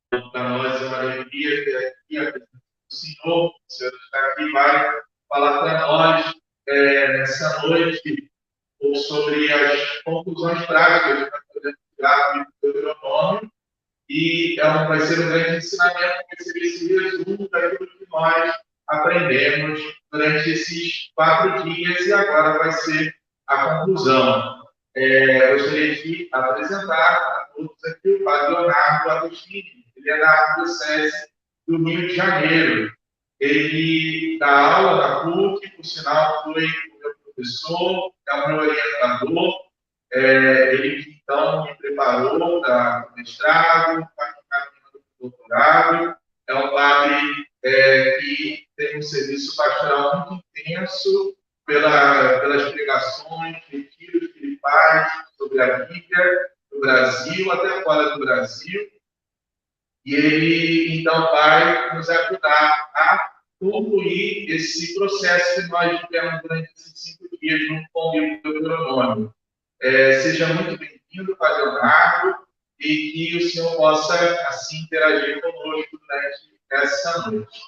Para nós é uma alegria ter aqui a presença do Senhor. O Senhor está aqui e vai falar para nós nessa noite sobre as conclusões práticas que nós podemos tirar do Deuteronômio. E vai ser um grande ensinamento, vai ser esse resumo daquilo que nós aprendemos durante esses 4 dias e agora vai ser a conclusão. Gostaria de apresentar a todos aqui o Padre Leonardo Agostini. Ele é da Diocese do Rio de Janeiro. Ele dá aula na PUC, por sinal, foi o meu professor, é o meu orientador. Ele que então me preparou para o mestrado, para o caminho do doutorado. É um padre que tem um serviço pastoral muito intenso pelas pregações, retiros que ele faz sobre a Bíblia no Brasil, até fora do Brasil. E ele, então, vai nos ajudar a concluir esse processo que nós tivemos durante esses 5 dias com o livro do Deuteronômio. Seja muito bem-vindo, Padre Leonardo, e que o senhor possa, assim, interagir conosco durante essa noite.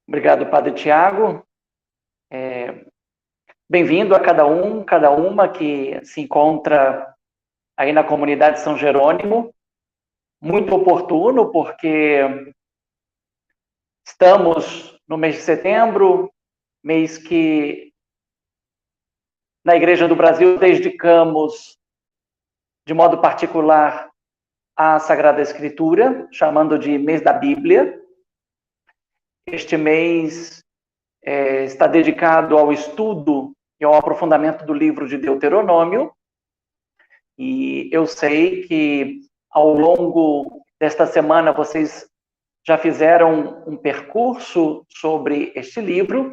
Obrigado, Padre Tiago. Bem-vindo a cada um, cada uma que se encontra aí na comunidade São Jerônimo. Muito oportuno, porque estamos no mês de setembro, mês que na Igreja do Brasil dedicamos, de modo particular, à Sagrada Escritura, chamando de mês da Bíblia. Este mês está dedicado ao estudo e ao aprofundamento do livro de Deuteronômio. E eu sei que ao longo desta semana vocês já fizeram um percurso sobre este livro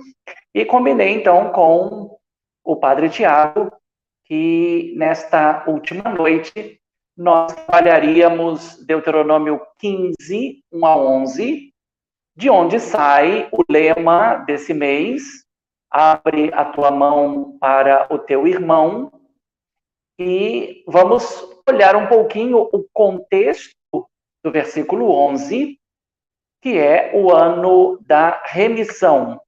e combinei então com o Padre Tiago que nesta última noite nós trabalharíamos Deuteronômio 15, 1 a 11, de onde sai o lema desse mês: abre a tua mão para o teu irmão. E vamos olhar um pouquinho o contexto do versículo 11, que é o ano da remissão.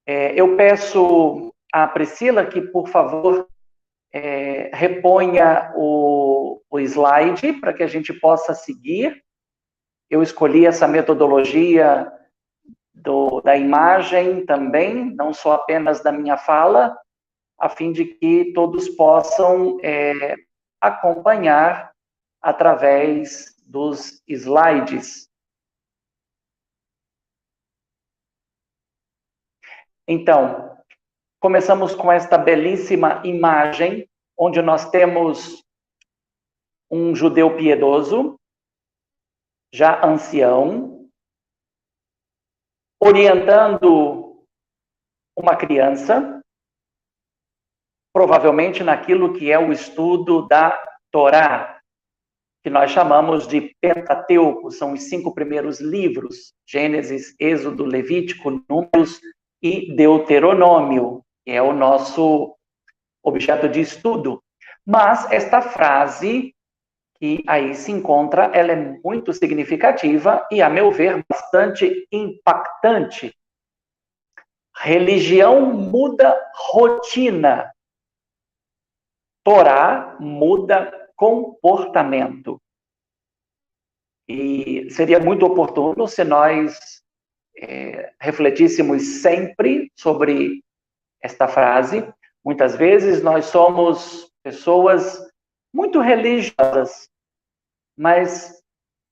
Eu peço à Priscila que, por favor, reponha o slide para que a gente possa seguir. Eu escolhi essa metodologia da imagem também, não só apenas da minha fala, a fim de que todos possam acompanhar através dos slides. Então, começamos com esta belíssima imagem, onde nós temos um judeu piedoso, já ancião, orientando uma criança, provavelmente naquilo que é o estudo da Torá, que nós chamamos de Pentateuco, são os 5 primeiros livros, Gênesis, Êxodo, Levítico, Números e Deuteronômio, que é o nosso objeto de estudo. Mas esta frase que aí se encontra, ela é muito significativa e, a meu ver, bastante impactante. Religião muda rotina. Torá muda comportamento. E seria muito oportuno se nós refletíssemos sempre sobre esta frase. Muitas vezes nós somos pessoas muito religiosas, mas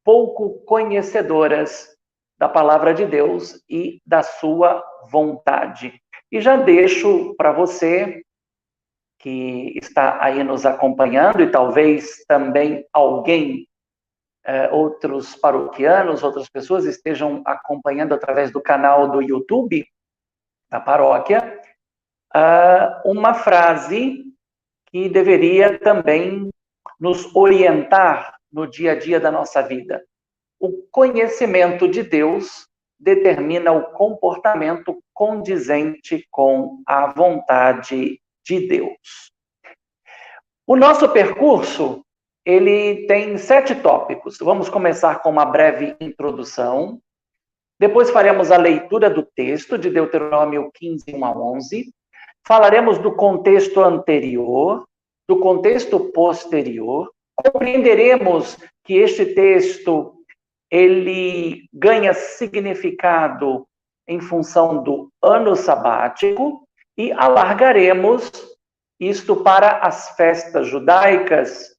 pouco conhecedoras da palavra de Deus e da sua vontade. E já deixo para você que está aí nos acompanhando, e talvez também alguém, outros paroquianos, outras pessoas estejam acompanhando através do canal do YouTube da paróquia, uma frase que deveria também nos orientar no dia a dia da nossa vida. O conhecimento de Deus determina o comportamento condizente com a vontade de Deus. O nosso percurso, ele tem 7 tópicos. Vamos começar com uma breve introdução. Depois faremos a leitura do texto de Deuteronômio 15, 1 a 11. Falaremos do contexto anterior, do contexto posterior. Compreenderemos que este texto, ele ganha significado em função do ano sabático e alargaremos isto para as festas judaicas.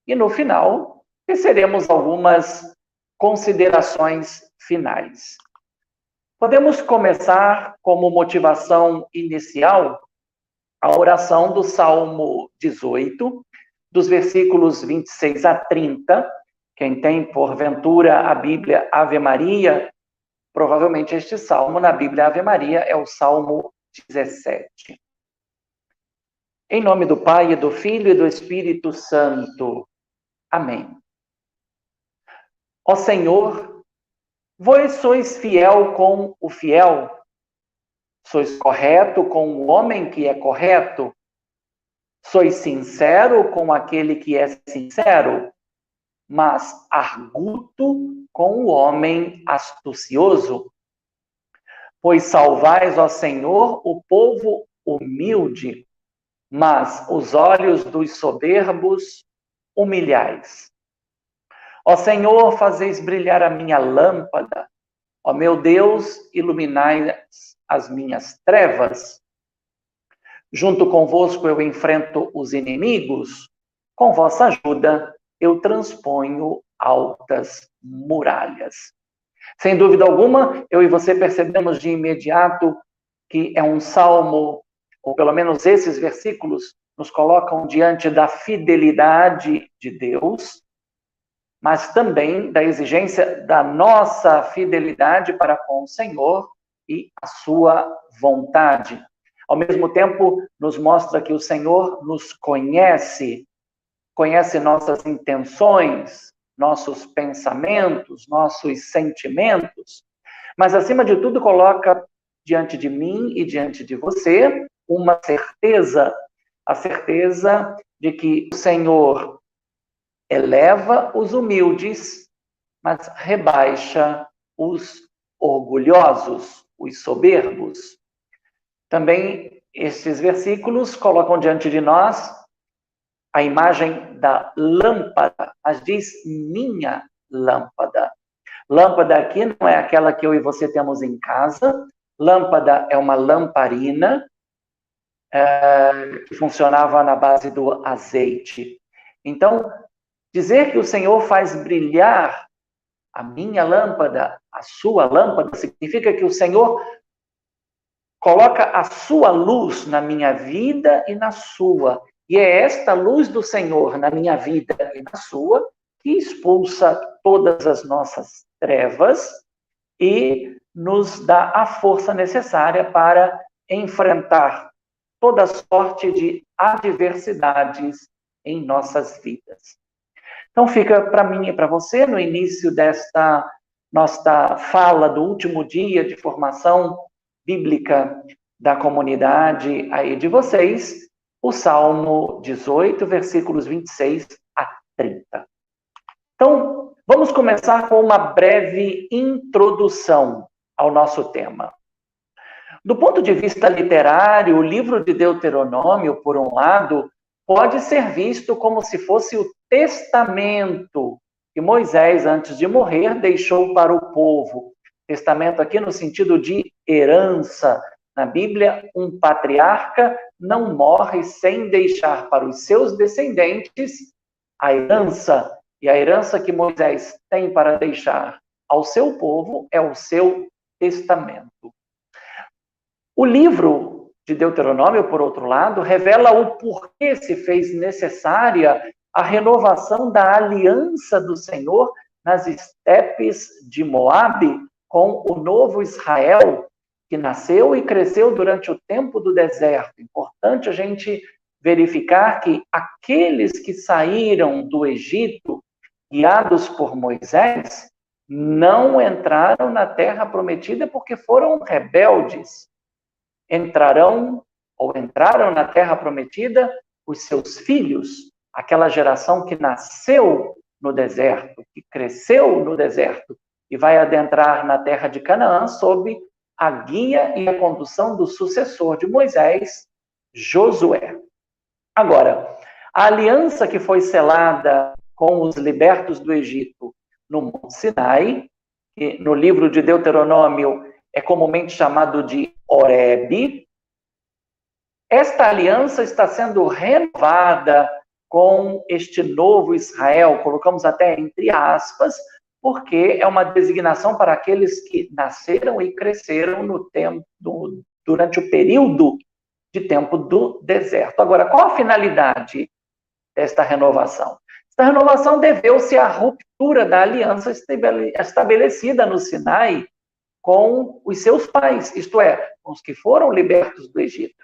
E no final, teceremos algumas considerações finais. Podemos começar como motivação inicial a oração do Salmo 18, dos versículos 26 a 30. Quem tem, porventura, a Bíblia Ave Maria, provavelmente este salmo na Bíblia Ave Maria é o Salmo 17. Em nome do Pai, e do Filho e do Espírito Santo. Amém. Ó Senhor, vós sois fiel com o fiel, sois correto com o homem que é correto, sois sincero com aquele que é sincero, mas arguto com o homem astucioso. Pois salvais, ó Senhor, o povo humilde, mas os olhos dos soberbos humilhais. Ó Senhor, fazeis brilhar a minha lâmpada. Ó meu Deus, iluminai as minhas trevas. Junto convosco eu enfrento os inimigos. Com vossa ajuda eu transponho altas muralhas. Sem dúvida alguma, eu e você percebemos de imediato que é um salmo, ou pelo menos esses versículos, nos colocam diante da fidelidade de Deus, mas também da exigência da nossa fidelidade para com o Senhor e a sua vontade. Ao mesmo tempo, nos mostra que o Senhor nos conhece, conhece nossas intenções, nossos pensamentos, nossos sentimentos, mas, acima de tudo, coloca diante de mim e diante de você uma certeza, a certeza de que o Senhor eleva os humildes, mas rebaixa os orgulhosos, os soberbos. Também estes versículos colocam diante de nós a imagem da lâmpada, mas diz minha lâmpada. Lâmpada aqui não é aquela que eu e você temos em casa. Lâmpada é uma lamparina que funcionava na base do azeite. Então, dizer que o Senhor faz brilhar a minha lâmpada, a sua lâmpada, significa que o Senhor coloca a sua luz na minha vida e na sua. E é esta luz do Senhor na minha vida e na sua que expulsa todas as nossas trevas e nos dá a força necessária para enfrentar toda sorte de adversidades em nossas vidas. Então fica para mim e para você, no início desta nossa fala do último dia de formação bíblica da comunidade aí de vocês, o Salmo 18, versículos 26 a 30. Então, vamos começar com uma breve introdução ao nosso tema. Do ponto de vista literário, o livro de Deuteronômio, por um lado, pode ser visto como se fosse o testamento que Moisés, antes de morrer, deixou para o povo. Testamento aqui no sentido de herança. Na Bíblia, um patriarca não morre sem deixar para os seus descendentes a herança. E a herança que Moisés tem para deixar ao seu povo é o seu testamento. O livro de Deuteronômio, por outro lado, revela o porquê se fez necessária a renovação da aliança do Senhor nas estepes de Moabe com o novo Israel, que nasceu e cresceu durante o tempo do deserto. Importante a gente verificar que aqueles que saíram do Egito, guiados por Moisés, não entraram na terra prometida porque foram rebeldes. Entraram na terra prometida os seus filhos, aquela geração que nasceu no deserto, que cresceu no deserto e vai adentrar na terra de Canaã sob a guia e a condução do sucessor de Moisés, Josué. Agora, a aliança que foi selada com os libertos do Egito no Monte Sinai, que no livro de Deuteronômio é comumente chamado de Horebe, esta aliança está sendo renovada com este novo Israel, colocamos até entre aspas, porque é uma designação para aqueles que nasceram e cresceram no tempo, durante o período de tempo do deserto. Agora, qual a finalidade desta renovação? Esta renovação deveu-se à ruptura da aliança estabelecida no Sinai com os seus pais, isto é, com os que foram libertos do Egito.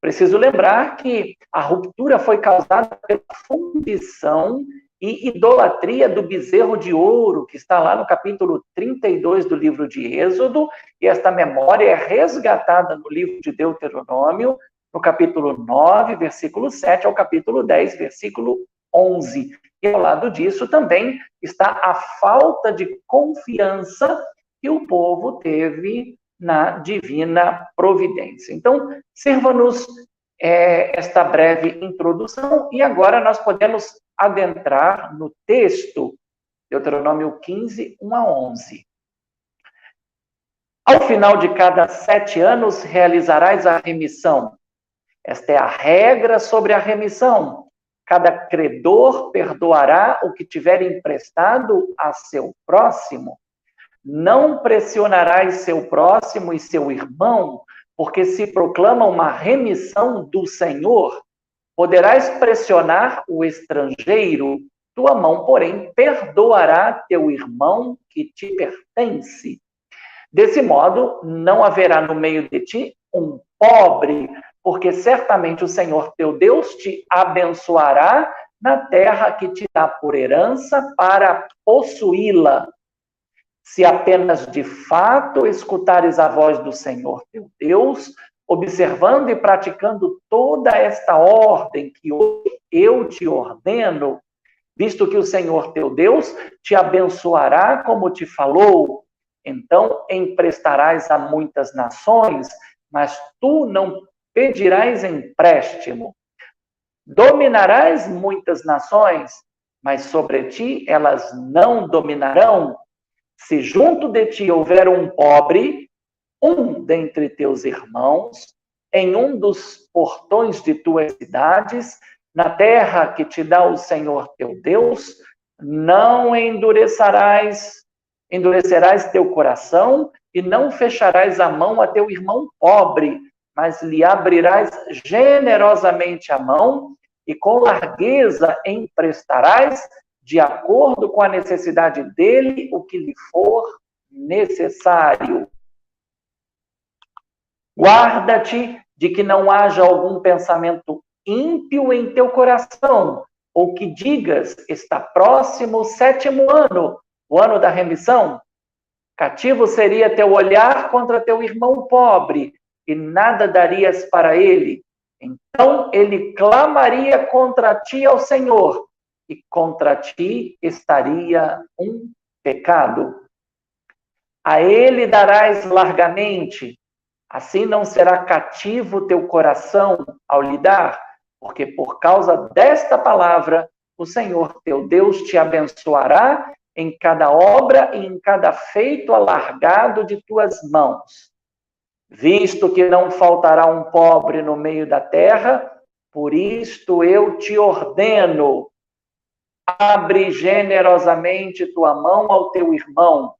Preciso lembrar que a ruptura foi causada pela fundição e idolatria do bezerro de ouro, que está lá no capítulo 32 do livro de Êxodo, e esta memória é resgatada no livro de Deuteronômio, no capítulo 9, versículo 7, ao capítulo 10, versículo 11. E ao lado disso também está a falta de confiança que o povo teve na divina providência. Então, sirva-nos esta breve introdução e agora nós podemos adentrar no texto, Deuteronômio 15, 1 a 11. Ao final de cada 7 anos realizarás a remissão. Esta é a regra sobre a remissão. Cada credor perdoará o que tiver emprestado a seu próximo. Não pressionarás seu próximo e seu irmão, porque se proclama uma remissão do Senhor. Poderás pressionar o estrangeiro, tua mão, porém, perdoará teu irmão que te pertence. Desse modo, não haverá no meio de ti um pobre, porque certamente o Senhor teu Deus te abençoará na terra que te dá por herança para possuí-la. Se apenas de fato escutares a voz do Senhor teu Deus, observando e praticando toda esta ordem que eu te ordeno, visto que o Senhor teu Deus te abençoará como te falou, então emprestarás a muitas nações, mas tu não pedirás empréstimo. Dominarás muitas nações, mas sobre ti elas não dominarão. Se junto de ti houver um pobre, um dentre teus irmãos, em um dos portões de tuas cidades, na terra que te dá o Senhor teu Deus, não endurecerás teu coração e não fecharás a mão a teu irmão pobre, mas lhe abrirás generosamente a mão e com largueza emprestarás, de acordo com a necessidade dele, o que lhe for necessário. Guarda-te de que não haja algum pensamento ímpio em teu coração, ou que digas, está próximo o 7º ano, o ano da remissão. Cativo seria teu olhar contra teu irmão pobre, e nada darias para ele. Então ele clamaria contra ti ao Senhor, e contra ti estaria um pecado. A ele darás largamente, assim não será cativo teu coração ao lhe dar, porque por causa desta palavra, o Senhor teu Deus te abençoará em cada obra e em cada feito alargado de tuas mãos. Visto que não faltará um pobre no meio da terra, por isto eu te ordeno, abre generosamente tua mão ao teu irmão,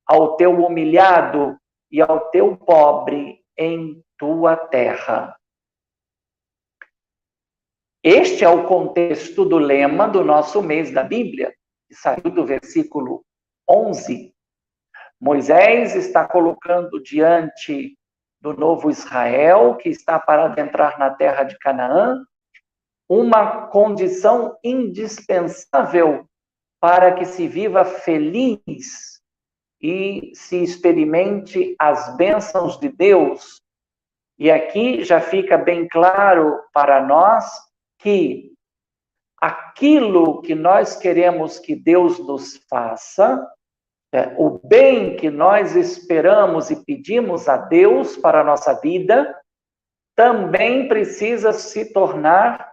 ao teu humilhado e ao teu pobre em tua terra. Este é o contexto do lema do nosso mês da Bíblia, que saiu do versículo 11. Moisés está colocando diante do novo Israel, que está para adentrar na terra de Canaã, uma condição indispensável para que se viva feliz e se experimente as bênçãos de Deus. E aqui já fica bem claro para nós que aquilo que nós queremos que Deus nos faça, o bem que nós esperamos e pedimos a Deus para a nossa vida, também precisa se tornar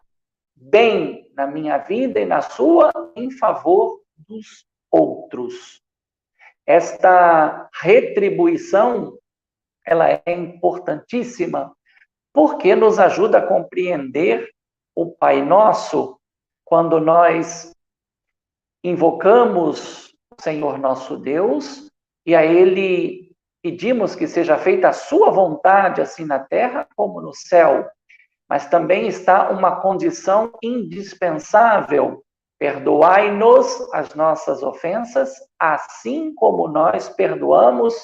bem na minha vida e na sua, em favor dos outros. Esta retribuição, ela é importantíssima, porque nos ajuda a compreender o Pai Nosso, quando nós invocamos o Senhor nosso Deus, e a Ele pedimos que seja feita a sua vontade, assim na terra como no céu. Mas também está uma condição indispensável: perdoai-nos as nossas ofensas, assim como nós perdoamos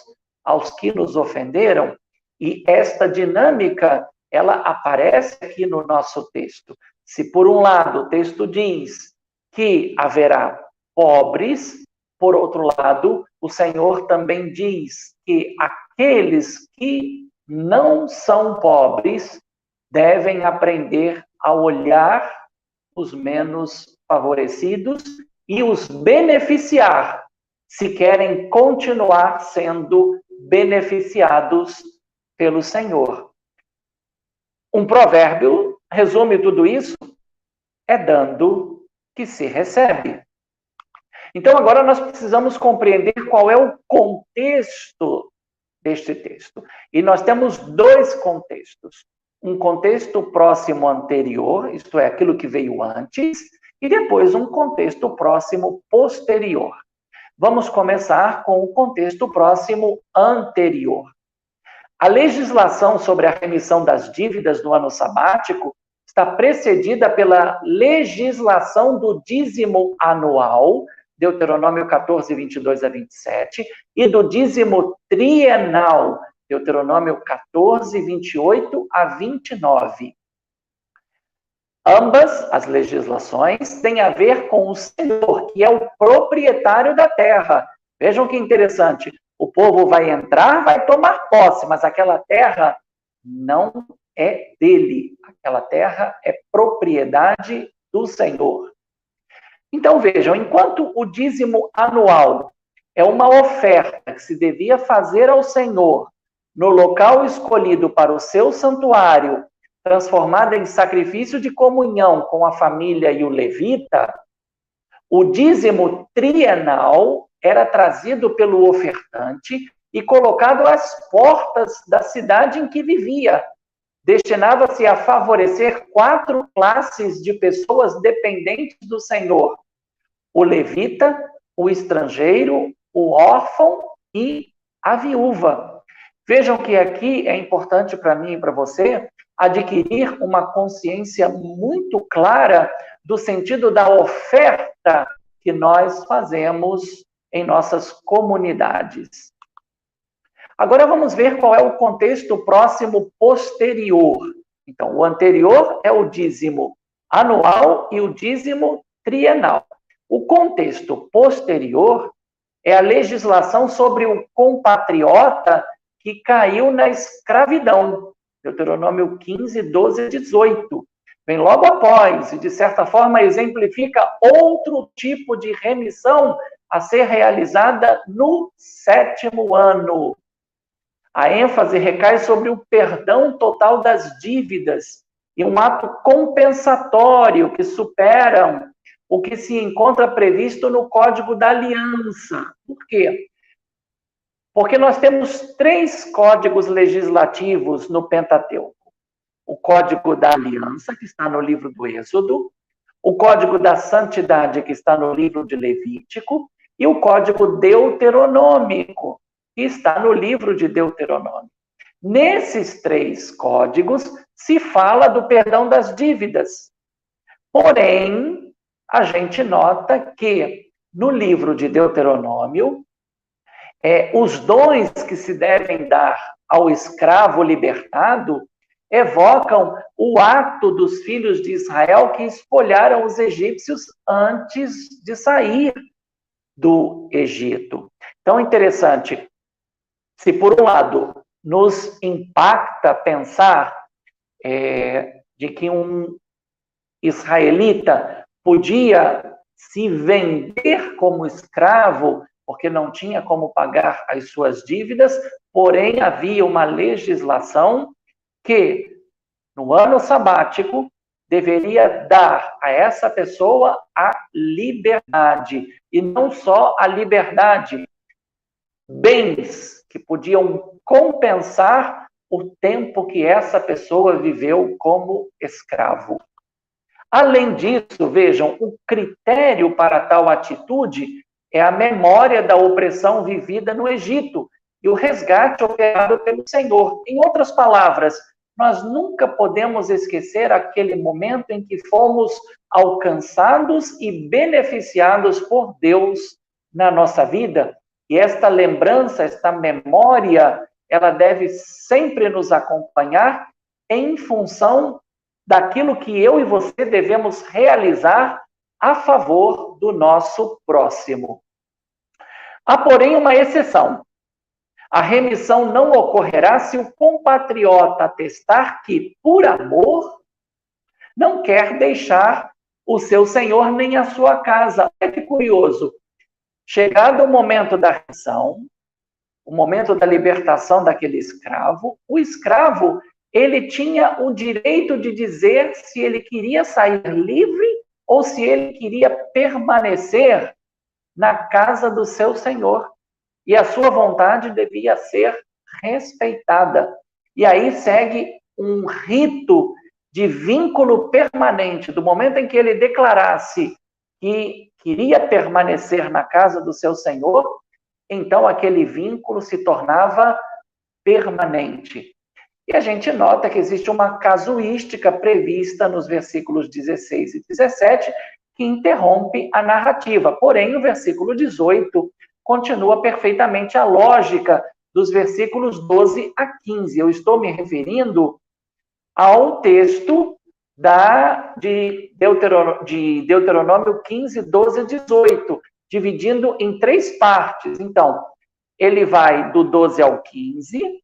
aos que nos ofenderam. E esta dinâmica, ela aparece aqui no nosso texto. Se por um lado o texto diz que haverá pobres, por outro lado, o Senhor também diz que aqueles que não são pobres devem aprender a olhar os menos favorecidos e os beneficiar, se querem continuar sendo beneficiados pelo Senhor. Um provérbio resume tudo isso: é dando que se recebe. Então, agora nós precisamos compreender qual é o contexto deste texto. E nós temos dois contextos. Um contexto próximo anterior, isto é, aquilo que veio antes, e depois um contexto próximo posterior. Vamos começar com o contexto próximo anterior. A legislação sobre a remissão das dívidas no ano sabático está precedida pela legislação do dízimo anual, Deuteronômio 14, 22 a 27, e do dízimo trienal, Deuteronômio 14, 28 a 29. Ambas as legislações têm a ver com o Senhor, que é o proprietário da terra. Vejam que interessante. O povo vai entrar, vai tomar posse, mas aquela terra não é dele. Aquela terra é propriedade do Senhor. Então vejam, enquanto o dízimo anual é uma oferta que se devia fazer ao Senhor no local escolhido para o seu santuário, transformada em sacrifício de comunhão com a família e o levita, o dízimo trienal era trazido pelo ofertante e colocado às portas da cidade em que vivia. Destinava-se a favorecer 4 classes de pessoas dependentes do Senhor: o levita, o estrangeiro, o órfão e a viúva. Vejam que aqui é importante para mim e para você adquirir uma consciência muito clara do sentido da oferta que nós fazemos em nossas comunidades. Agora vamos ver qual é o contexto próximo posterior. Então, o anterior é o dízimo anual e o dízimo trienal. O contexto posterior é a legislação sobre o compatriota que caiu na escravidão. Deuteronômio 15, 12 e 18. Vem logo após e, de certa forma, exemplifica outro tipo de remissão a ser realizada no 7º ano. A ênfase recai sobre o perdão total das dívidas e um ato compensatório que superam o que se encontra previsto no Código da Aliança. Por quê? Porque nós temos 3 códigos legislativos no Pentateuco. O Código da Aliança, que está no livro do Êxodo, o Código da Santidade, que está no livro de Levítico, e o Código Deuteronômico, que está no livro de Deuteronômio. Nesses 3 códigos se fala do perdão das dívidas. Porém, a gente nota que no livro de Deuteronômio, os dons que se devem dar ao escravo libertado evocam o ato dos filhos de Israel que espolharam os egípcios antes de sair do Egito. Então, interessante, se por um lado nos impacta pensar de que um israelita podia se vender como escravo, porque não tinha como pagar as suas dívidas, porém havia uma legislação que, no ano sabático, deveria dar a essa pessoa a liberdade, e não só a liberdade, bens que podiam compensar o tempo que essa pessoa viveu como escravo. Além disso, vejam, o critério para tal atitude é a memória da opressão vivida no Egito e o resgate operado pelo Senhor. Em outras palavras, nós nunca podemos esquecer aquele momento em que fomos alcançados e beneficiados por Deus na nossa vida. E esta lembrança, esta memória, ela deve sempre nos acompanhar em função daquilo que eu e você devemos realizar a favor do nosso próximo. Há, porém, uma exceção. A remissão não ocorrerá se o compatriota atestar que, por amor, não quer deixar o seu senhor nem a sua casa. Olha que curioso. Chegado o momento da remissão, o momento da libertação daquele escravo, o escravo, ele tinha o direito de dizer se ele queria sair livre ou se ele queria permanecer na casa do seu senhor. E a sua vontade devia ser respeitada. E aí segue um rito de vínculo permanente. Do momento em que ele declarasse que queria permanecer na casa do seu senhor, então aquele vínculo se tornava permanente. E a gente nota que existe uma casuística prevista nos versículos 16 e 17 que interrompe a narrativa. Porém, o versículo 18 continua perfeitamente a lógica dos versículos 12 a 15. Eu estou me referindo ao texto de Deuteronômio 15, 12 e 18, dividindo em 3 partes. Então, ele vai do 12 ao 15.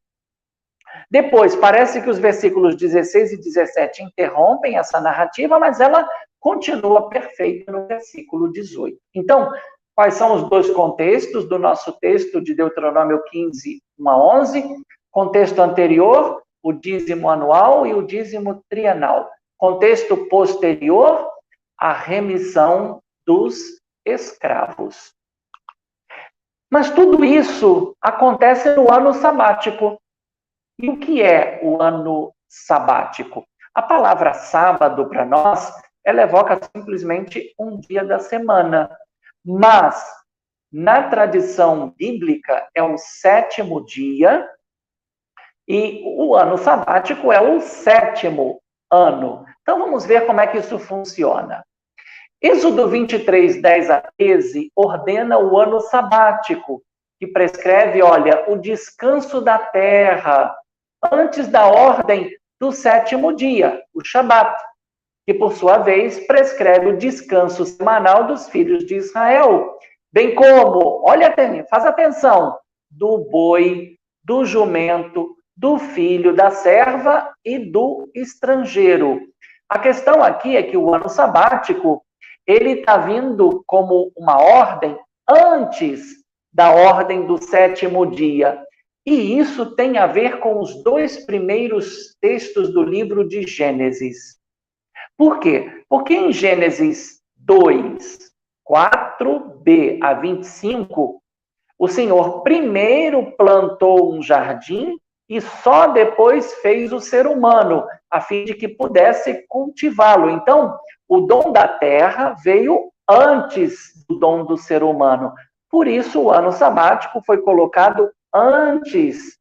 Depois, parece que os versículos 16 e 17 interrompem essa narrativa, mas ela continua perfeita no versículo 18. Então, quais são os 2 contextos do nosso texto de Deuteronômio 15, 1 a 11? Contexto anterior, o dízimo anual e o dízimo trienal. Contexto posterior, a remissão dos escravos. Mas tudo isso acontece no ano sabático. E o que é o ano sabático? A palavra sábado, para nós, ela evoca simplesmente um dia da semana. Mas, na tradição bíblica, é o 7º dia, e o ano sabático é o 7º ano. Então, vamos ver como é que isso funciona. Êxodo 23, 10 a 13, ordena o ano sabático, que prescreve, olha, o descanso da terra, antes da ordem do 7º dia, o Shabat, que, por sua vez, prescreve o descanso semanal dos filhos de Israel, bem como, olha, faz atenção, do boi, do jumento, do filho da serva e do estrangeiro. A questão aqui é que o ano sabático, ele está vindo como uma ordem antes da ordem do 7º dia. E isso tem a ver com os 2 primeiros textos do livro de Gênesis. Por quê? Porque em Gênesis 2, 4b a 25, o Senhor primeiro plantou um jardim e só depois fez o ser humano, a fim de que pudesse cultivá-lo. Então, o dom da terra veio antes do dom do ser humano. Por isso, o ano sabático foi colocado antes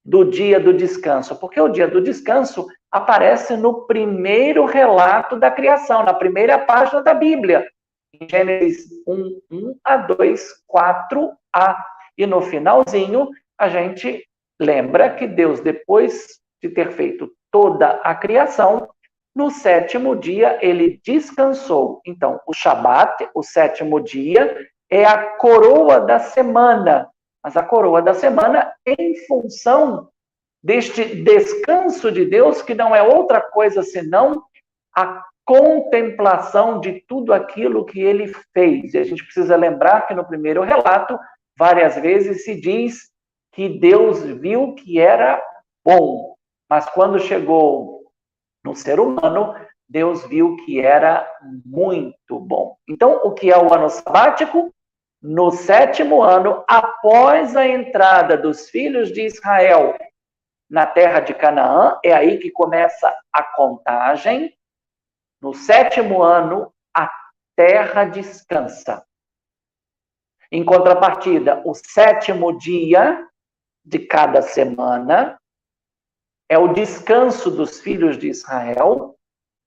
do dia do descanso, porque o dia do descanso aparece no primeiro relato da criação, na primeira página da Bíblia, em Gênesis 1, 1 a 2, 4a. E no finalzinho, a gente lembra que Deus, depois de ter feito toda a criação, no 7º dia, ele descansou. Então, o Shabat, o 7º dia, é a coroa da semana. Mas a coroa da semana em função deste descanso de Deus, que não é outra coisa senão a contemplação de tudo aquilo que ele fez. E a gente precisa lembrar que no primeiro relato, várias vezes se diz que Deus viu que era bom, mas quando chegou no ser humano, Deus viu que era muito bom. Então, o que é o ano sabático? No 7º ano, após a entrada dos filhos de Israel na terra de Canaã, é aí que começa a contagem. No 7º ano, a terra descansa. Em contrapartida, o 7º dia de cada semana é o descanso dos filhos de Israel,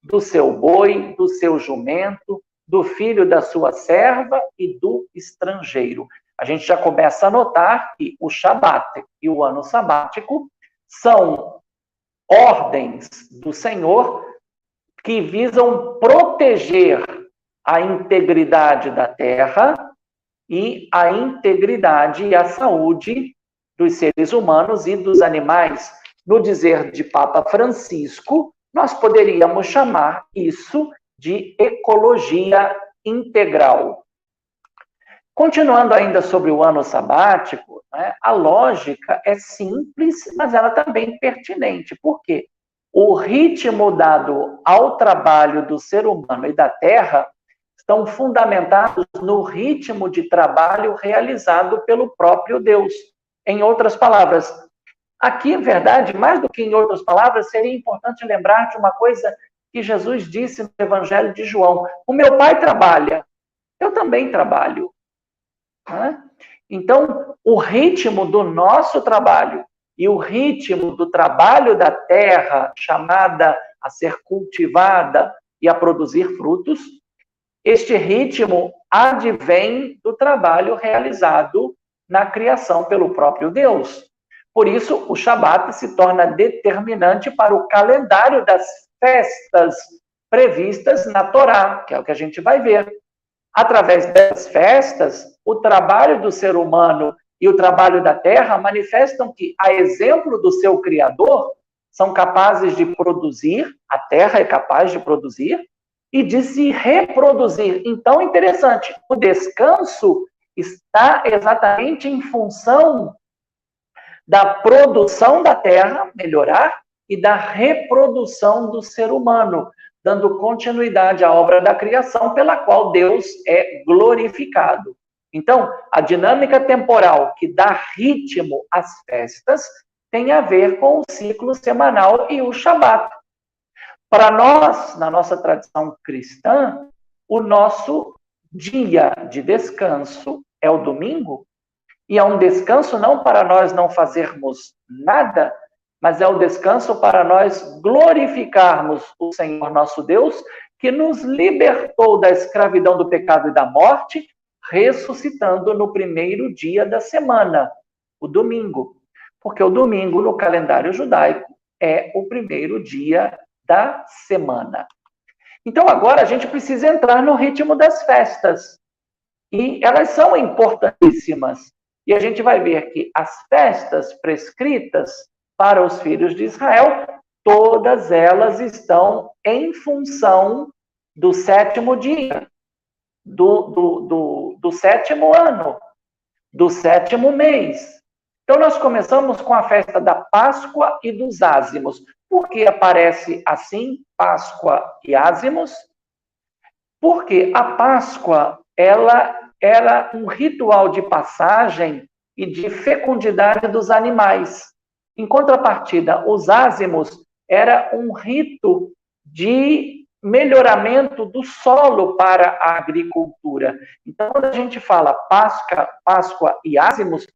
do seu boi, do seu jumento, do filho da sua serva e do estrangeiro. A gente já começa a notar que o Shabat e o ano sabático são ordens do Senhor que visam proteger a integridade da terra e a integridade e a saúde dos seres humanos e dos animais. No dizer de Papa Francisco, nós poderíamos chamar isso de ecologia integral. Continuando ainda sobre o ano sabático, né, a lógica é simples, mas ela também pertinente. Por quê? O ritmo dado ao trabalho do ser humano e da terra estão fundamentados no ritmo de trabalho realizado pelo próprio Deus. Em outras palavras, aqui, em verdade, mais do que em outras palavras, seria importante lembrar de uma coisa que Jesus disse no Evangelho de João: o meu Pai trabalha, eu também trabalho. Então, o ritmo do nosso trabalho e o ritmo do trabalho da terra, chamada a ser cultivada e a produzir frutos, este ritmo advém do trabalho realizado na criação pelo próprio Deus. Por isso, o Shabat se torna determinante para o calendário das festas previstas na Torá, que é o que a gente vai ver. Através das festas, o trabalho do ser humano e o trabalho da terra manifestam que, a exemplo do seu Criador, são capazes de produzir, a terra é capaz de produzir, e de se reproduzir. Então, interessante, o descanso está exatamente em função da produção da terra melhorar e da reprodução do ser humano, dando continuidade à obra da criação pela qual Deus é glorificado. Então, a dinâmica temporal que dá ritmo às festas tem a ver com o ciclo semanal e o Shabat. Para nós, na nossa tradição cristã, o nosso dia de descanso é o domingo, e é um descanso não para nós não fazermos nada, mas é o descanso para nós glorificarmos o Senhor nosso Deus, que nos libertou da escravidão do pecado e da morte, ressuscitando no primeiro dia da semana, o domingo. Porque o domingo, no calendário judaico, é o primeiro dia da semana. Então, agora a gente precisa entrar no ritmo das festas. E elas são importantíssimas. E a gente vai ver que as festas prescritas para os filhos de Israel, todas elas estão em função do 7º dia, do 7º ano, do 7º mês. Então, nós começamos com a festa da Páscoa e dos ázimos. Por que aparece assim, Páscoa e ázimos? Porque a Páscoa, ela era um ritual de passagem e de fecundidade dos animais. Em contrapartida, os ázimos era um rito de melhoramento do solo para a agricultura. Então, quando a gente fala Páscoa e ázimos,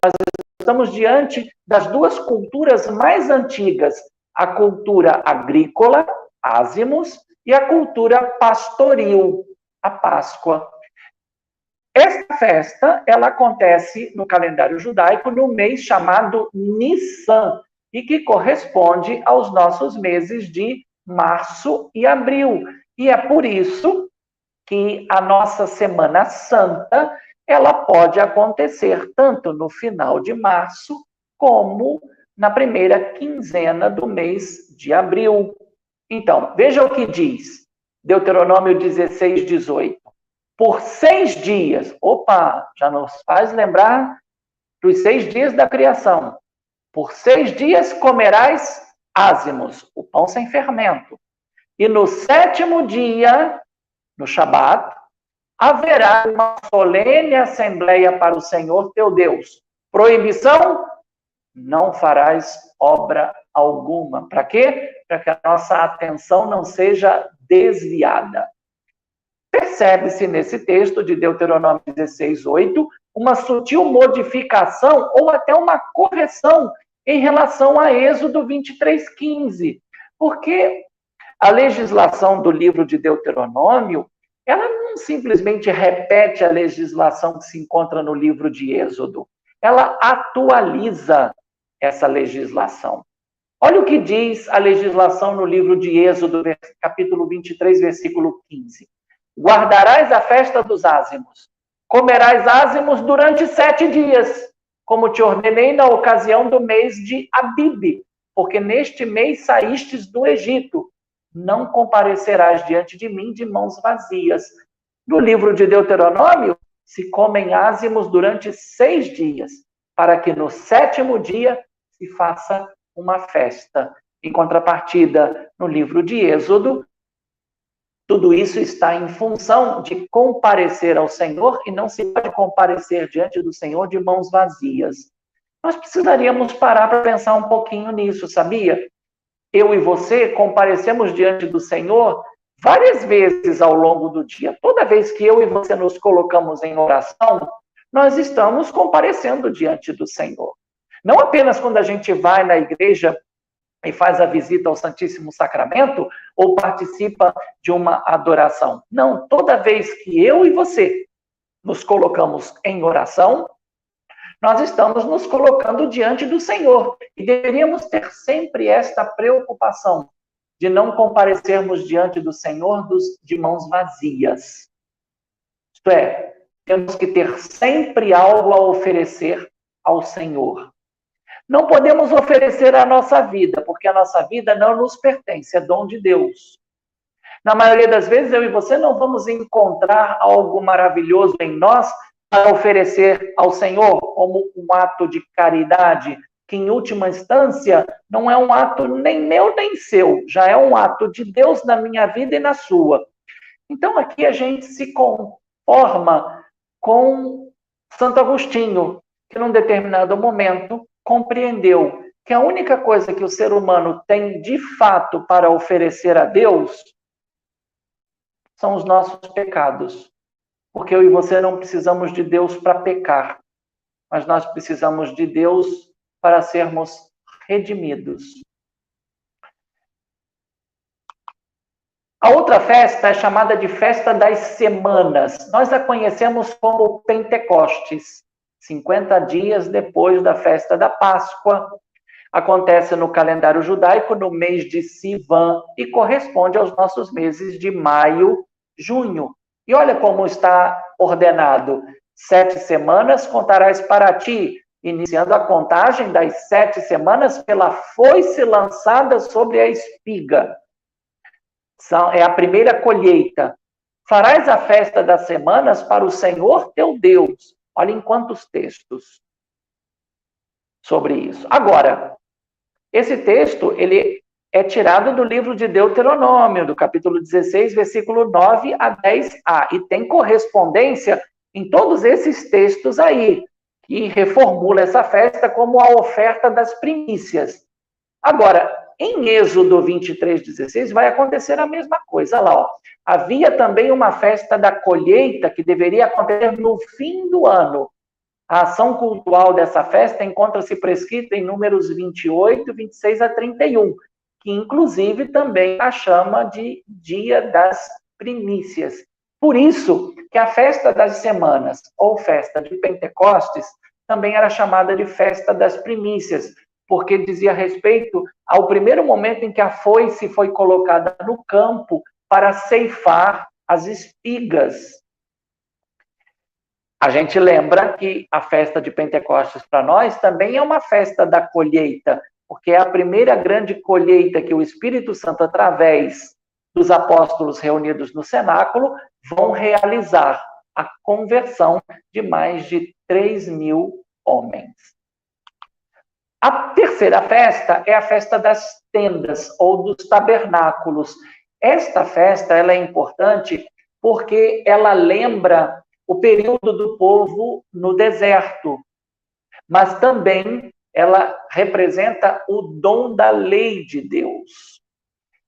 nós estamos diante das duas culturas mais antigas, a cultura agrícola, ázimos, e a cultura pastoril, a Páscoa. Esta festa, ela acontece no calendário judaico no mês chamado Nissan, e que corresponde aos nossos meses de março e abril. E é por isso que a nossa Semana Santa, ela pode acontecer tanto no final de março, como na primeira quinzena do mês de abril. Então, veja o que diz. Deuteronômio 16, 18. Por 6 dias, opa, já nos faz lembrar dos 6 dias da criação. Por 6 dias comerás ázimos, o pão sem fermento. E no 7º dia, no Shabat, haverá uma solene assembleia para o Senhor teu Deus. Proibição? Não farás obra alguma. Para quê? Para que a nossa atenção não seja desviada. Percebe-se nesse texto de Deuteronômio 16, 8, uma sutil modificação ou até uma correção em relação a Êxodo 23, 15. Porque a legislação do livro de Deuteronômio, ela não simplesmente repete a legislação que se encontra no livro de Êxodo. Ela atualiza essa legislação. Olha o que diz a legislação no livro de Êxodo, capítulo 23, versículo 15. Guardarás a festa dos ázimos. Comerás ázimos durante 7 dias, como te ordenei na ocasião do mês de Abibe, porque neste mês saístes do Egito. Não comparecerás diante de mim de mãos vazias. No livro de Deuteronômio, se comem ázimos durante 6 dias, para que no 7º dia se faça uma festa. Em contrapartida, no livro de Êxodo, tudo isso está em função de comparecer ao Senhor e não se pode comparecer diante do Senhor de mãos vazias. Nós precisaríamos parar para pensar um pouquinho nisso, sabia? Eu e você comparecemos diante do Senhor várias vezes ao longo do dia. Toda vez que eu e você nos colocamos em oração, nós estamos comparecendo diante do Senhor. Não apenas quando a gente vai na igreja e faz a visita ao Santíssimo Sacramento ou participa de uma adoração. Não, toda vez que eu e você nos colocamos em oração, nós estamos nos colocando diante do Senhor. E deveríamos ter sempre esta preocupação de não comparecermos diante do Senhor de mãos vazias. Isto é, temos que ter sempre algo a oferecer ao Senhor. Não podemos oferecer a nossa vida, porque a nossa vida não nos pertence, é dom de Deus. Na maioria das vezes, eu e você não vamos encontrar algo maravilhoso em nós para oferecer ao Senhor como um ato de caridade, que em última instância não é um ato nem meu nem seu, já é um ato de Deus na minha vida e na sua. Então aqui a gente se conforma com Santo Agostinho, que num determinado momento compreendeu que a única coisa que o ser humano tem de fato para oferecer a Deus são os nossos pecados. Porque eu e você não precisamos de Deus para pecar, mas nós precisamos de Deus para sermos redimidos. A outra festa é chamada de Festa das Semanas. Nós a conhecemos como Pentecostes. 50 dias depois da festa da Páscoa, acontece no calendário judaico no mês de Sivan e corresponde aos nossos meses de maio, junho. E olha como está ordenado. 7 semanas contarás para ti, iniciando a contagem das 7 semanas pela foice lançada sobre a espiga. É a primeira colheita. Farás a festa das semanas para o Senhor teu Deus. Olhem quantos textos sobre isso. Agora, esse texto, ele é tirado do livro de Deuteronômio, do capítulo 16, versículo 9 a 10a. E tem correspondência em todos esses textos aí, que reformula essa festa como a oferta das primícias. Agora, em Êxodo 23, 16, vai acontecer a mesma coisa. Olha lá, ó. Havia também uma festa da colheita que deveria acontecer no fim do ano. A ação cultual dessa festa encontra-se prescrita em Números 28, 26 a 31, que inclusive também a chama de Dia das Primícias. Por isso que a festa das semanas, ou festa de Pentecostes, também era chamada de festa das primícias, porque dizia respeito ao primeiro momento em que a foice foi colocada no campo para ceifar as espigas. A gente lembra que a festa de Pentecostes para nós também é uma festa da colheita, porque é a primeira grande colheita que o Espírito Santo, através dos apóstolos reunidos no cenáculo vão realizar a conversão de mais de 3.000 homens. A terceira festa é a festa das tendas ou dos tabernáculos. Esta festa ela é importante porque ela lembra o período do povo no deserto, mas também ela representa o dom da lei de Deus.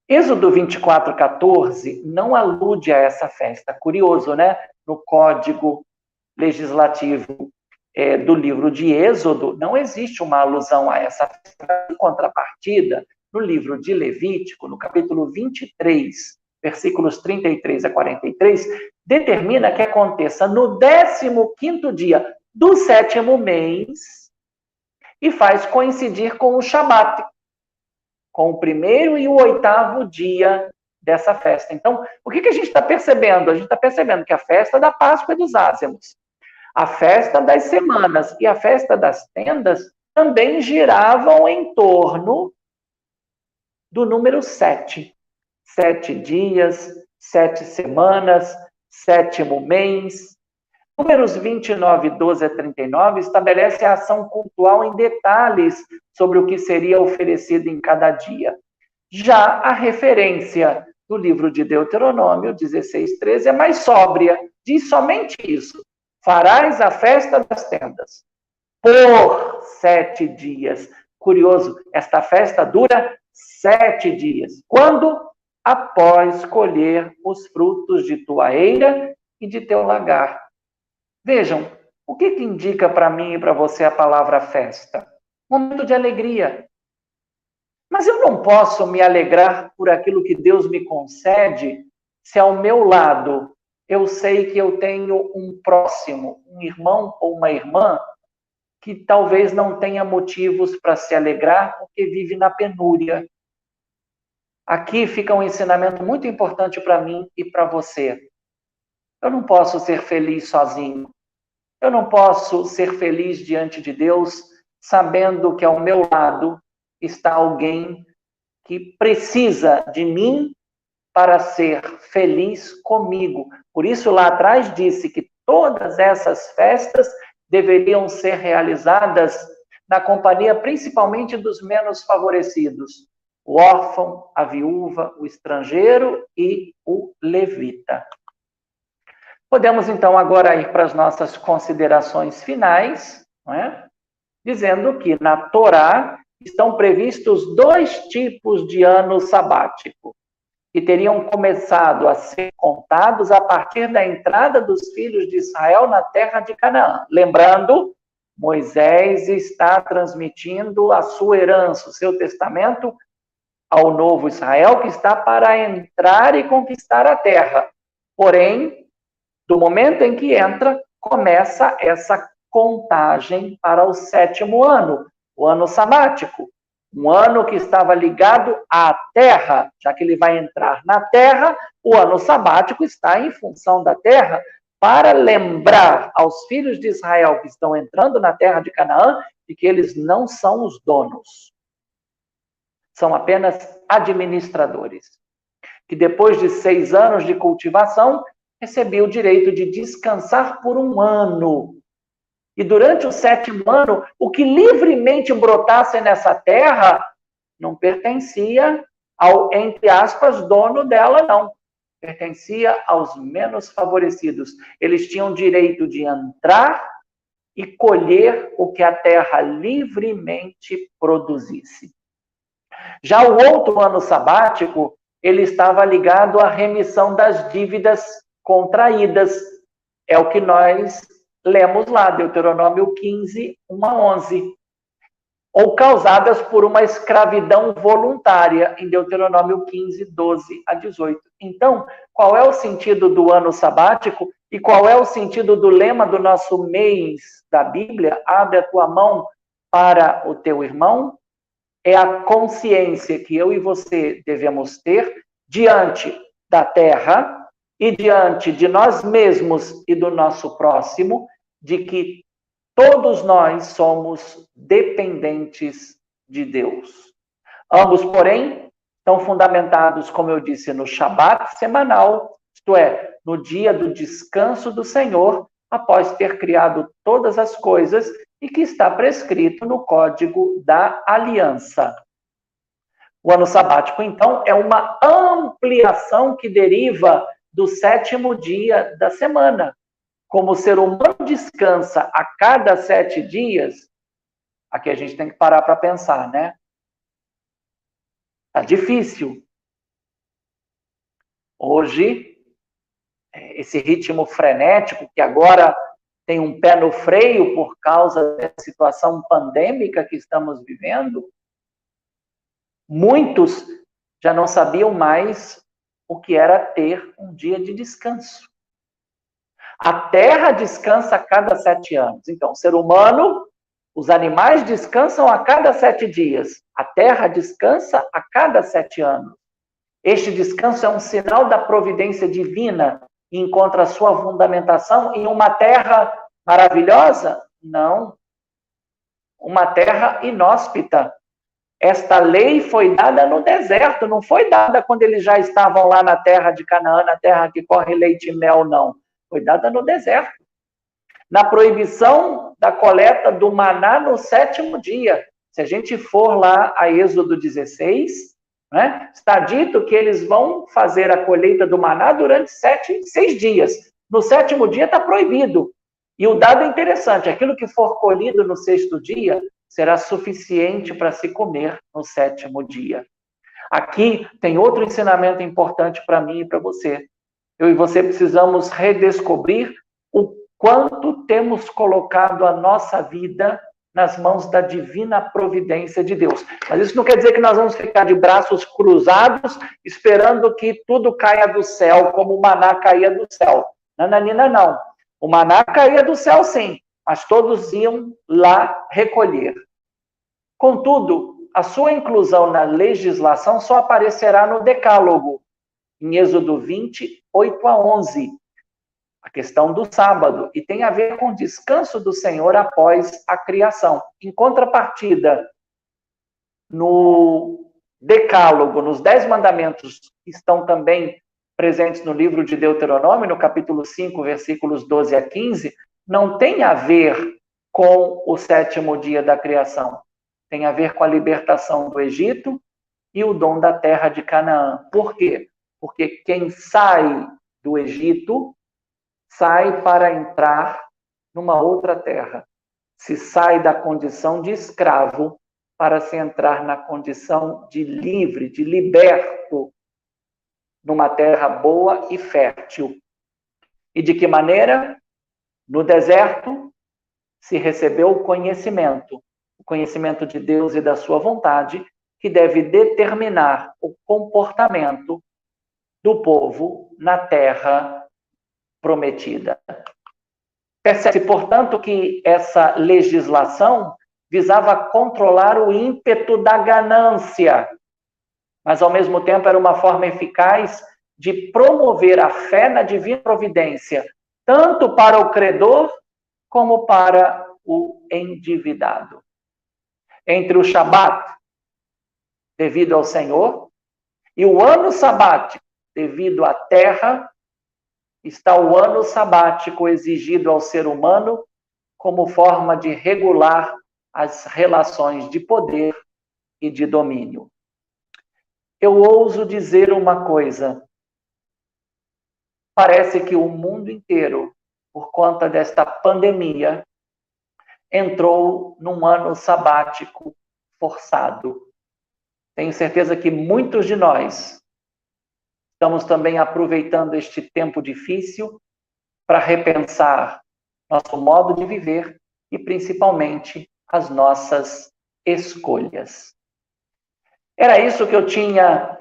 Êxodo 24:14 não alude a essa festa. Curioso, né? No Código Legislativo do livro de Êxodo, não existe uma alusão a essa festa. Em contrapartida, no livro de Levítico, no capítulo 23, versículos 33 a 43, determina que aconteça no 15º dia do 7º mês e faz coincidir com o Shabat, com o 1º e o 8º dia dessa festa. Então, o que a gente está percebendo? A gente está percebendo que a festa da Páscoa dos Ázimos, a festa das semanas e a festa das tendas também giravam em torno do número 7. 7 dias, 7 semanas, 7º mês. Números 29, 12 a 39 estabelece a ação cultual em detalhes sobre o que seria oferecido em cada dia. Já a referência do livro de Deuteronômio, 16:13, é mais sóbria. Diz somente isso. Farás a festa das tendas por 7 dias. Curioso, esta festa dura 7 dias. Quando? Após colher os frutos de tua eira e de teu lagar. Vejam, o que indica para mim e para você a palavra festa? Momento de alegria. Mas eu não posso me alegrar por aquilo que Deus me concede se ao meu lado eu sei que eu tenho um próximo, um irmão ou uma irmã, que talvez não tenha motivos para se alegrar porque vive na penúria. Aqui fica um ensinamento muito importante para mim e para você. Eu não posso ser feliz sozinho. Eu não posso ser feliz diante de Deus sabendo que ao meu lado está alguém que precisa de mim para ser feliz comigo. Por isso, lá atrás disse que todas essas festas deveriam ser realizadas na companhia principalmente dos menos favorecidos. O órfão, a viúva, o estrangeiro e o levita. Podemos, então, agora ir para as nossas considerações finais, não é? Dizendo que na Torá estão previstos 2 tipos de ano sabático, que teriam começado a ser contados a partir da entrada dos filhos de Israel na terra de Canaã. Lembrando, Moisés está transmitindo a sua herança, o seu testamento, ao novo Israel, que está para entrar e conquistar a terra. Porém, do momento em que entra, começa essa contagem para o 7º ano, o ano sabático. Um ano que estava ligado à terra, já que ele vai entrar na terra, o ano sabático está em função da terra, para lembrar aos filhos de Israel que estão entrando na terra de Canaã de que eles não são os donos. São apenas administradores. Que depois de 6 anos de cultivação, recebeu o direito de descansar por 1 ano. E durante o 7º ano, o que livremente brotasse nessa terra não pertencia ao, entre aspas, dono dela, não. Pertencia aos menos favorecidos. Eles tinham direito de entrar e colher o que a terra livremente produzisse. Já o outro ano sabático, ele estava ligado à remissão das dívidas contraídas. É o que nós lemos lá, Deuteronômio 15, 1 a 11. Ou causadas por uma escravidão voluntária, em Deuteronômio 15, 12 a 18. Então, qual é o sentido do ano sabático e qual é o sentido do lema do nosso mês da Bíblia? Abre a tua mão para o teu irmão. É a consciência que eu e você devemos ter diante da terra e diante de nós mesmos e do nosso próximo, de que todos nós somos dependentes de Deus. Ambos, porém, estão fundamentados, como eu disse, no Shabat semanal, isto é, no dia do descanso do Senhor, após ter criado todas as coisas e que está prescrito no Código da Aliança. O ano sabático, então, é uma ampliação que deriva do 7º dia da semana. Como o ser humano descansa a cada 7 dias, aqui a gente tem que parar para pensar, né? Tá difícil. Hoje, esse ritmo frenético, que agora tem um pé no freio por causa da situação pandêmica que estamos vivendo, muitos já não sabiam mais o que era ter um dia de descanso. A Terra descansa a cada 7 anos. Então, o ser humano, os animais descansam a cada 7 dias. A Terra descansa a cada 7 anos. Este descanso é um sinal da providência divina e encontra sua fundamentação em uma terra maravilhosa? Não. Uma terra inóspita. Esta lei foi dada no deserto, não foi dada quando eles já estavam lá na terra de Canaã, na terra que corre leite e mel, não. Foi dada no deserto. Na proibição da coleta do maná no 7º dia. Se a gente for lá a Êxodo 16, né, está dito que eles vão fazer a colheita do maná durante 6 dias. No 7º dia está proibido. E o dado é interessante, aquilo que for colhido no 6º dia será suficiente para se comer no 7º dia. Aqui tem outro ensinamento importante para mim e para você. Eu e você precisamos redescobrir o quanto temos colocado a nossa vida nas mãos da divina providência de Deus. Mas isso não quer dizer que nós vamos ficar de braços cruzados esperando que tudo caia do céu, como o maná caía do céu. Nananina, não. O maná caía do céu, sim, mas todos iam lá recolher. Contudo, a sua inclusão na legislação só aparecerá no Decálogo, em Êxodo 20, 8-11. A questão do sábado, e tem a ver com o descanso do Senhor após a criação. Em contrapartida, no Decálogo, nos 10 mandamentos, que estão também presentes no livro de Deuteronômio, no capítulo 5, versículos 12 a 15, não tem a ver com o 7º dia da criação. Tem a ver com a libertação do Egito e o dom da terra de Canaã. Por quê? Porque quem sai do Egito sai para entrar numa outra terra. Se sai da condição de escravo para se entrar na condição de livre, de liberto, numa terra boa e fértil. E de que maneira? No deserto se recebeu o conhecimento de Deus e da sua vontade, que deve determinar o comportamento do povo na terra prometida. Percebe-se, portanto, que essa legislação visava controlar o ímpeto da ganância, mas, ao mesmo tempo, era uma forma eficaz de promover a fé na divina providência, tanto para o credor como para o endividado. Entre o Shabat, devido ao Senhor, e o ano sabático, devido à terra, está o ano sabático exigido ao ser humano como forma de regular as relações de poder e de domínio. Eu ouso dizer uma coisa. Parece que o mundo inteiro, por conta desta pandemia, entrou num ano sabático forçado. Tenho certeza que muitos de nós estamos também aproveitando este tempo difícil para repensar nosso modo de viver e, principalmente, as nossas escolhas. Era isso que eu tinha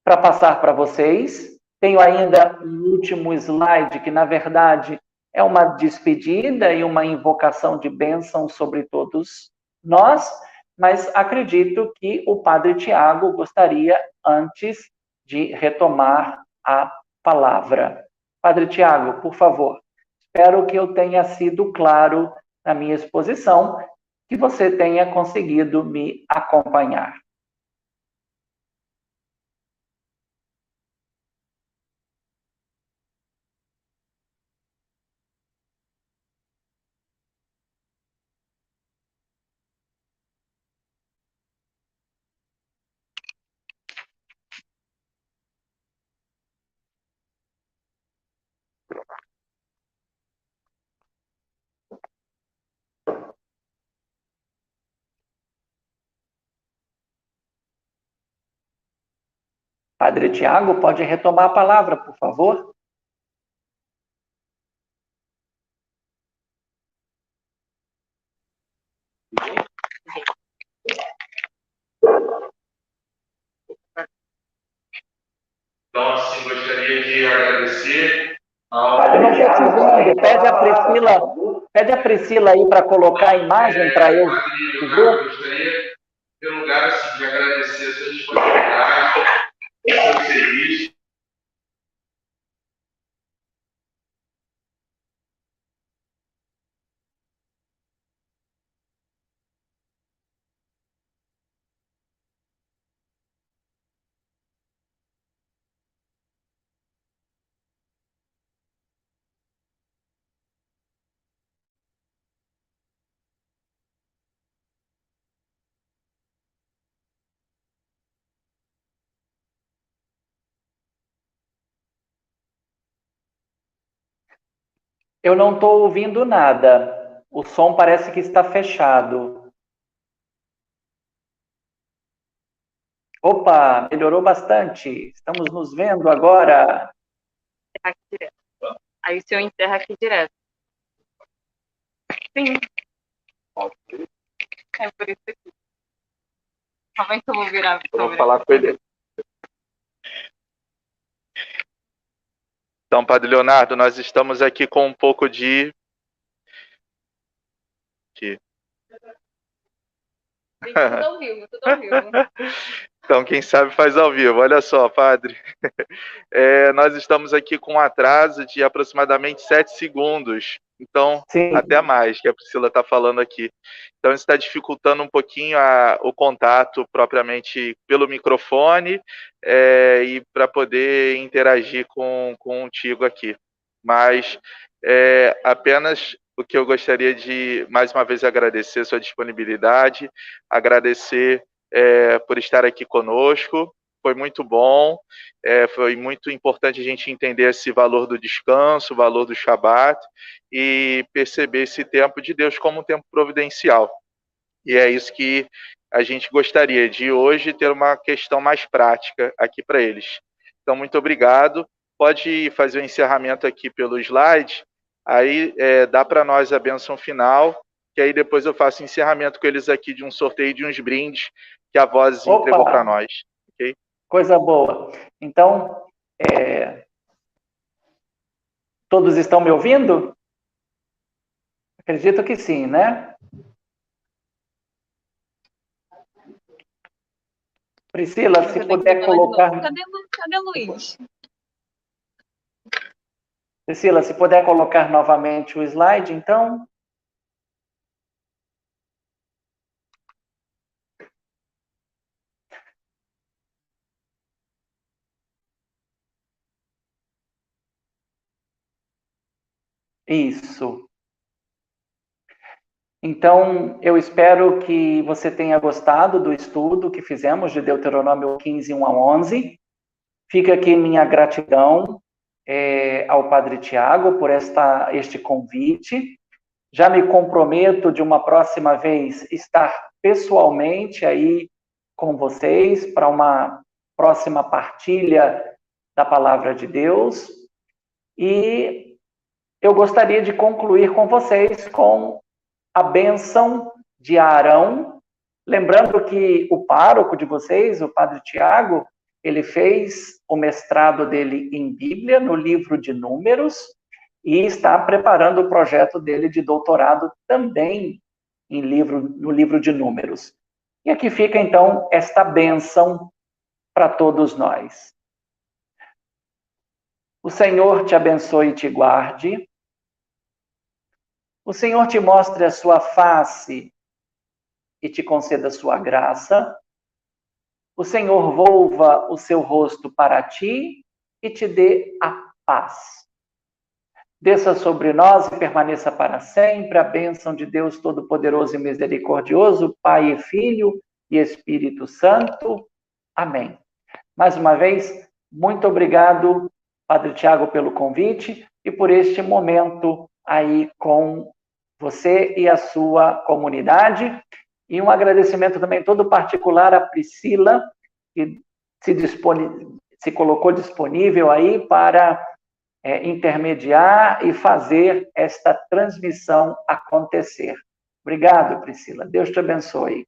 para passar para vocês. Tenho ainda um último slide que, na verdade, é uma despedida e uma invocação de bênção sobre todos nós, mas acredito que o Padre Tiago gostaria, antes de retomar a palavra. Padre Tiago, por favor. Espero que eu tenha sido claro na minha exposição, que você tenha conseguido me acompanhar. Padre Tiago, pode retomar a palavra, por favor? Então, assim, gostaria de agradecer ao... Eu não estou te vendo. Pede a Priscila aí para colocar a imagem para eu te ver. Gostaria, em lugar assim, de agradecer a sua disponibilidade, o seu serviço. Eu não estou ouvindo nada. O som parece que está fechado. Opa, melhorou bastante. Estamos nos vendo agora. Aqui direto. Aí se eu encerro aqui direto. Sim. É por isso aqui. Calma aí que eu vou virar. Eu vou falar com ele. Então, Padre Leonardo, nós estamos aqui com um pouco de... Tudo ao vivo, tudo ao vivo. Então, quem sabe faz ao vivo. Olha só, Padre. Nós estamos aqui com um atraso de aproximadamente 7 segundos. Então, Sim. até mais, que a Priscila está falando aqui. Então, isso está dificultando um pouquinho o contato propriamente pelo microfone e para poder interagir contigo aqui. Mas apenas o que eu gostaria de, mais uma vez, agradecer a sua disponibilidade, agradecer por estar aqui conosco. Foi muito bom, foi muito importante a gente entender esse valor do descanso, o valor do Shabat, e perceber esse tempo de Deus como um tempo providencial. E é isso que a gente gostaria de hoje ter uma questão mais prática aqui para eles. Então, muito obrigado. Pode fazer o encerramento aqui pelo slide, aí dá para nós a bênção final, que aí depois eu faço o encerramento com eles aqui de um sorteio de uns brindes que a Voz entregou para nós. Okay? Coisa boa. Então, todos estão me ouvindo? Acredito que sim, né? Priscila, se puder colocar... Cadê Luiz? Priscila, se puder colocar novamente o slide, então... Isso. Então, eu espero que você tenha gostado do estudo que fizemos de Deuteronômio 15, 1 a 11. Fica aqui minha gratidão ao Padre Tiago por este convite. Já me comprometo de uma próxima vez estar pessoalmente aí com vocês para uma próxima partilha da Palavra de Deus. E eu gostaria de concluir com vocês com a bênção de Arão, lembrando que o pároco de vocês, o Padre Tiago, ele fez o mestrado dele em Bíblia, no livro de Números, e está preparando o projeto dele de doutorado também no livro de Números. E aqui fica, então, esta bênção para todos nós. O Senhor te abençoe e te guarde. O Senhor te mostre a sua face e te conceda a sua graça. O Senhor volva o seu rosto para ti e te dê a paz. Desça sobre nós e permaneça para sempre a bênção de Deus Todo-Poderoso e Misericordioso, Pai e Filho e Espírito Santo. Amém. Mais uma vez, muito obrigado, Padre Tiago, pelo convite e por este momento aí com você e a sua comunidade. E um agradecimento também todo particular à Priscila, que se colocou disponível aí para intermediar e fazer esta transmissão acontecer. Obrigado, Priscila. Deus te abençoe.